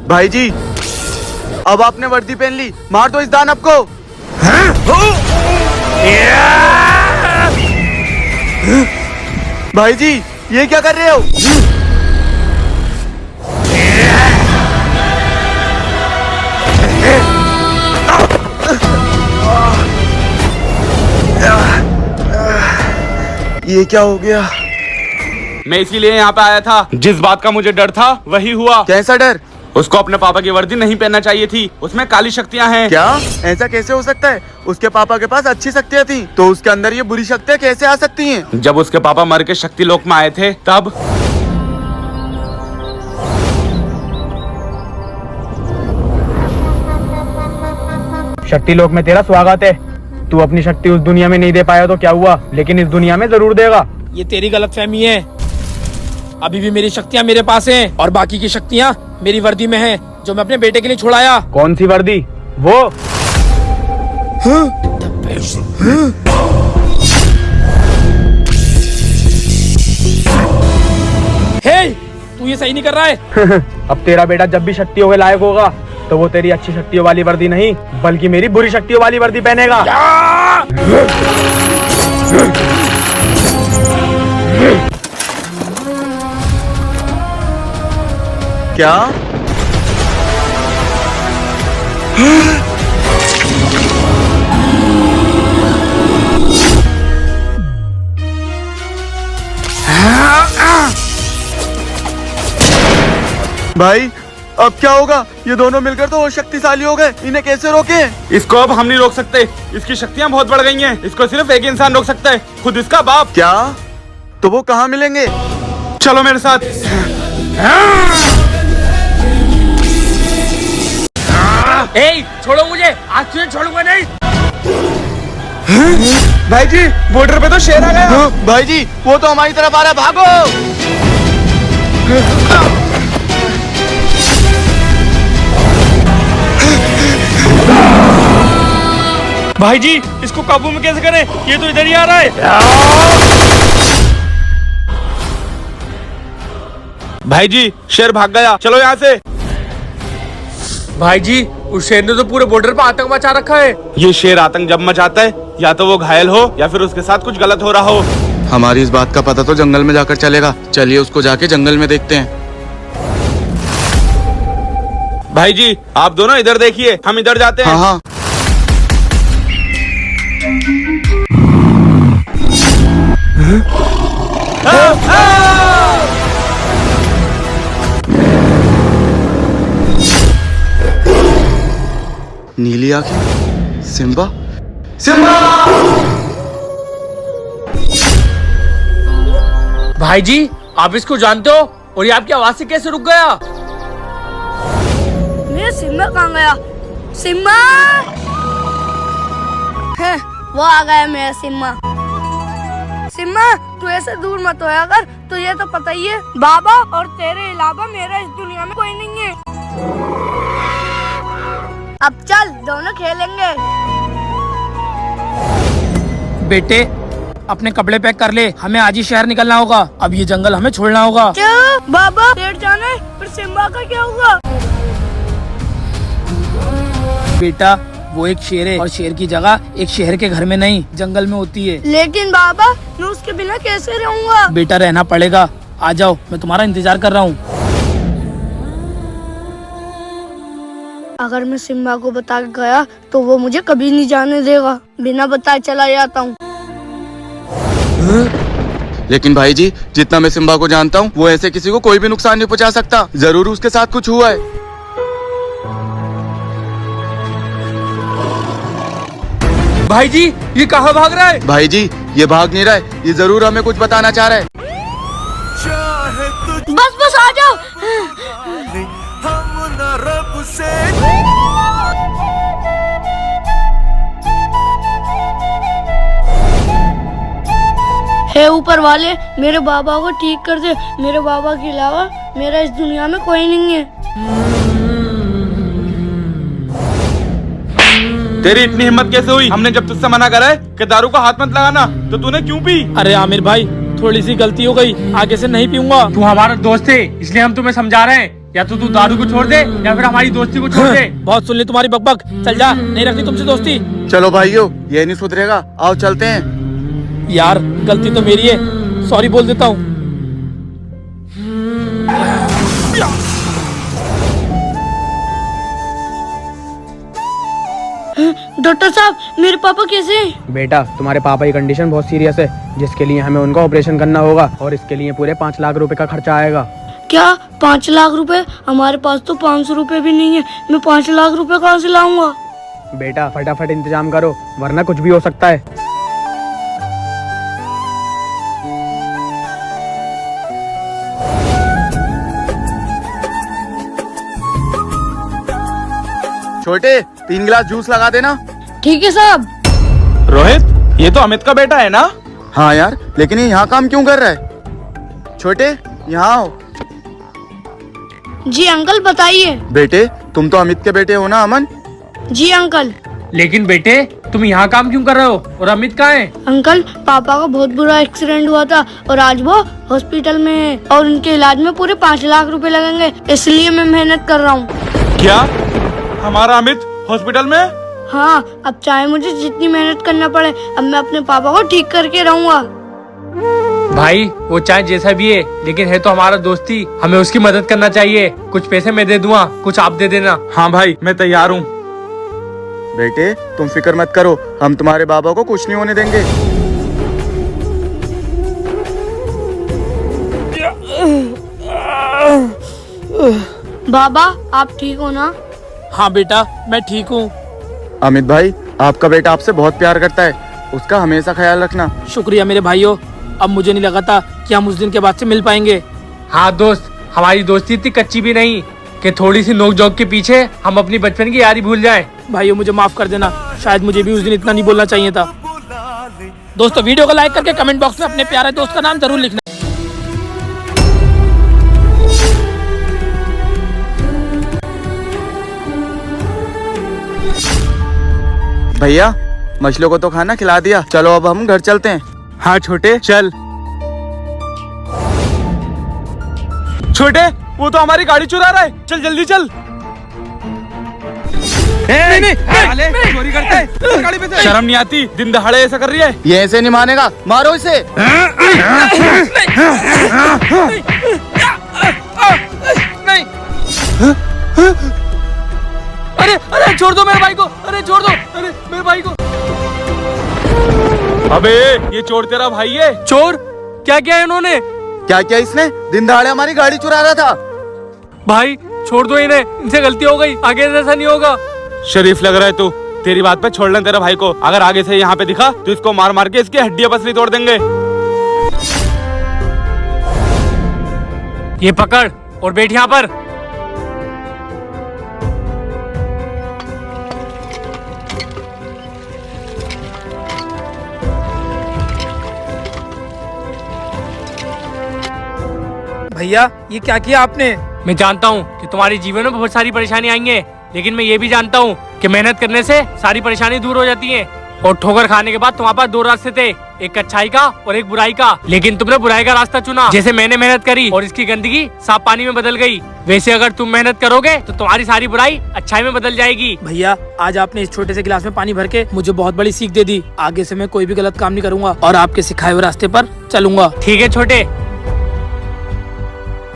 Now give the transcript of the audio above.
भाई जी, अब आपने वर्दी पहन ली, मार दो इस दानव को। भाई जी, ये क्या कर रहे हो? ये क्या हो गया? मैं इसीलिए यहाँ पे आया था। जिस बात का मुझे डर था वही हुआ। कैसा डर? उसको अपने पापा की वर्दी नहीं पहनना चाहिए थी, उसमें काली शक्तियाँ हैं। क्या? ऐसा कैसे हो सकता है? उसके पापा के पास अच्छी शक्तियाँ थी, तो उसके अंदर ये बुरी शक्तियाँ कैसे आ सकती हैं? जब उसके पापा मर के शक्ति लोक में आए थे तब। शक्ति लोक में तेरा स्वागत है। तू अपनी शक्ति उस दुनिया में नहीं दे पाया तो क्या हुआ, लेकिन इस दुनिया में जरूर देगा। ये तेरी गलतफहमी है। अभी भी मेरी शक्तियाँ मेरे पास हैं और बाकी की शक्तियाँ मेरी वर्दी में हैं, जो मैं अपने बेटे के लिए छुड़ाया। कौन सी वर्दी? वो हे, तू ये सही नहीं कर रहा है। अब तेरा बेटा जब भी शक्तियों के लायक होगा तो वो तेरी अच्छी शक्तियों वाली वर्दी नहीं बल्कि मेरी बुरी शक्तियों वाली वर्दी पहनेगा। क्या? भाई, अब क्या होगा? ये दोनों मिलकर तो और शक्तिशाली हो गए, इन्हें कैसे रोके? इसको अब हम नहीं रोक सकते, इसकी शक्तियाँ बहुत बढ़ गई हैं। इसको सिर्फ एक इंसान रोक सकता है, खुद इसका बाप। क्या? तो वो कहाँ मिलेंगे? चलो मेरे साथ। ए, छोड़ो मुझे, आज तुझे छोड़ूंगा नहीं। भाई जी, बॉर्डर पे तो शेर आ गया। भाई जी, वो तो हमारी तरफ आ रहा है, भागो। भाई जी, इसको काबू में कैसे करें? ये तो इधर ही आ रहा है। भाई जी, शेर भाग गया, चलो यहाँ से। भाई जी, उस शेर ने तो पूरे बॉर्डर पर आतंक मचा रखा है। ये शेर आतंक जब मचाता है, या तो वो घायल हो या फिर उसके साथ कुछ गलत हो रहा हो। हमारी इस बात का पता तो जंगल में जाकर चलेगा। चलिए उसको जाके जंगल में देखते हैं। भाई जी, आप दोनों इधर देखिए, हम इधर जाते हैं। हाँ हाँ। नीली आंखें, सिम्बा। सिम्बा! भाई जी, आप इसको जानते हो और ये आपकी आवाज से कैसे रुक गया? मेरा सिम्बा कहाँ गया? सिम्बा! है, वो आ गया मेरा सिम्बा। सिम्बा, तू ऐसे दूर मत होया कर, तुझे तो पता ही है बाबा और तेरे अलावा मेरा इस दुनिया में कोई नहीं है। अब चल, दोनों खेलेंगे। बेटे, अपने कपड़े पैक कर ले, हमें आज ही शहर निकलना होगा। अब ये जंगल हमें छोड़ना होगा। क्या बाबा, लेट जाना है, पर सिम्बा का क्या होगा? बेटा, वो एक शेर है और शेर की जगह एक शहर के घर में नहीं, जंगल में होती है। लेकिन बाबा, मैं उसके बिना कैसे रहूंगा? बेटा, रहना पड़ेगा। आ जाओ, मैं तुम्हारा इंतजार कर रहा हूँ। अगर मैं सिम्बा को बता के गया तो वो मुझे कभी नहीं जाने देगा। बिना बताए चला जाता हूँ। लेकिन भाई जी, जितना मैं सिम्बा को जानता हूँ, वो ऐसे किसी को कोई भी नुकसान नहीं पहुँचा सकता। जरूर उसके साथ कुछ हुआ है। भाई जी, ये कहाँ भाग रहा है? भाई जी, ये भाग नहीं रहा है, ये जरूर हमें कुछ बताना चाह रहा है। बस बस आ जाओ। हे ऊपर वाले, मेरे बाबा को ठीक कर दे। मेरे बाबा के अलावा मेरा इस दुनिया में कोई नहीं है। तेरी इतनी हिम्मत कैसे हुई? हमने जब तुझसे मना करा है कि दारू को हाथ मत लगाना, तो तूने क्यों पी? अरे आमिर भाई, थोड़ी सी गलती हो गई, आगे से नहीं पीऊंगा। तू हमारा दोस्त है, इसलिए हम तुम्हें समझा रहे हैं। या तो तू दारू को छोड़ दे या फिर हमारी दोस्ती को छोड़ दे। बहुत सुन ली तुम्हारी बकबक, चल जा, नहीं रखनी तुमसे दोस्ती। चलो भाइयों, ये नहीं सुधरेगा, आओ चलते हैं। यार गलती तो मेरी है, सॉरी बोल देता हूँ। डॉक्टर साहब, मेरे पापा कैसे हैं? बेटा, तुम्हारे पापा की कंडीशन बहुत सीरियस है, जिसके लिए हमें उनका ऑपरेशन करना होगा और इसके लिए पूरे 5 लाख रुपए का खर्चा आएगा। क्या 5 लाख रुपए? हमारे पास तो 500 रुपए भी नहीं है, मैं 5 लाख रुपए कहाँ से लाऊंगा? बेटा फटाफट इंतजाम करो, वरना कुछ भी हो सकता है। छोटे 3 गिलास जूस लगा देना। ठीक है साहब। रोहित, ये तो अमित का बेटा है ना? हाँ यार, लेकिन ये यहाँ काम क्यों कर रहा है? छोटे यहाँ आओ। जी अंकल बताइए। बेटे, तुम तो अमित के बेटे हो ना अमन? जी अंकल। लेकिन बेटे तुम यहाँ काम क्यों कर रहे हो और अमित कहाँ है? अंकल, पापा का बहुत बुरा एक्सीडेंट हुआ था और आज वो हॉस्पिटल में है और उनके इलाज में पूरे 5 लाख रुपए लगेंगे, इसलिए मैं मेहनत कर रहा हूँ। क्या हमारा अमित हॉस्पिटल में? हाँ, अब चाहे मुझे जितनी मेहनत करना पड़े, अब मैं अपने पापा को ठीक करके रहूँगा। भाई वो चाहे जैसा भी है, लेकिन है तो हमारा दोस्ती, हमें उसकी मदद करना चाहिए। कुछ पैसे मैं दे दूंगा, कुछ आप दे देना। हाँ भाई, मैं तैयार हूँ। बेटे तुम फिक्र मत करो, हम तुम्हारे बाबा को कुछ नहीं होने देंगे। बाबा, आप ठीक हो ना? हाँ बेटा, मैं ठीक हूँ। अमित भाई, आपका बेटा आपसे बहुत प्यार करता है, उसका हमेशा ख्याल रखना। शुक्रिया मेरे भाइयों, अब मुझे नहीं लगा था कि हम उस दिन के बाद से मिल पाएंगे। हाँ दोस्त, हमारी दोस्ती इतनी कच्ची भी नहीं कि थोड़ी सी नोक झोंक के पीछे हम अपनी बचपन की यारी भूल जाएं। भाइयों मुझे माफ कर देना, शायद मुझे भी उस दिन इतना नहीं बोलना चाहिए था। दोस्तों वीडियो को लाइक करके कमेंट बॉक्स में अपने प्यारे दोस्त का नाम जरूर लिखना। भैया, मछलियों को तो खाना खिला दिया, चलो अब हम घर चलते हैं। हाँ छोटे, चल। छोटे, वो तो हमारी गाड़ी चुरा रहा है, चल जल्दी चल। नहीं, चोरी करते हैं, गाड़ी पे से। शर्म नहीं आती, दिन दहाड़े ऐसा कर रही है। ये ऐसे नहीं मानेगा, मारो इसे। नहीं। अरे छोड़ दो मेरे भाई को, अरे छोड़ दो, अरे मेरे भाई को। अबे ये चोर तेरा भाई है। चोर? क्या किया इन्होंने? क्या किया इसने? दिन दहाड़े हमारी गाड़ी चुरा रहा था। भाई छोड़ दो इन्हें, इनसे गलती हो गई, आगे ऐसा नहीं होगा। शरीफ लग रहा है तू, तेरी बात पे छोड़ लें तेरे भाई को। अगर आगे से यहाँ पे दिखा तो इसको मार मार के इसकी हड्डियां पसली तोड़ देंगे। ये पकड़ और बैठ यहाँ पर। भैया ये क्या किया आपने? मैं जानता हूँ कि तुम्हारे जीवन में बहुत सारी परेशानी आएंगे, लेकिन मैं ये भी जानता हूँ कि मेहनत करने से सारी परेशानी दूर हो जाती है। और ठोकर खाने के बाद तुम्हारे पास 2 रास्ते थे, एक अच्छाई का और एक बुराई का, लेकिन तुमने बुराई का रास्ता चुना। जैसे मैंने मेहनत करी और इसकी गंदगी साफ पानी में बदल गई, वैसे अगर तुम मेहनत करोगे तो तुम्हारी सारी बुराई अच्छाई में बदल जाएगी। भैया आज आपने इस छोटे से गिलास में पानी भर के मुझे बहुत बड़ी सीख दे दी। आगे से मैं कोई भी गलत काम नहीं करूंगा और आपके सिखाए हुए रास्ते पर चलूंगा। ठीक है छोटे,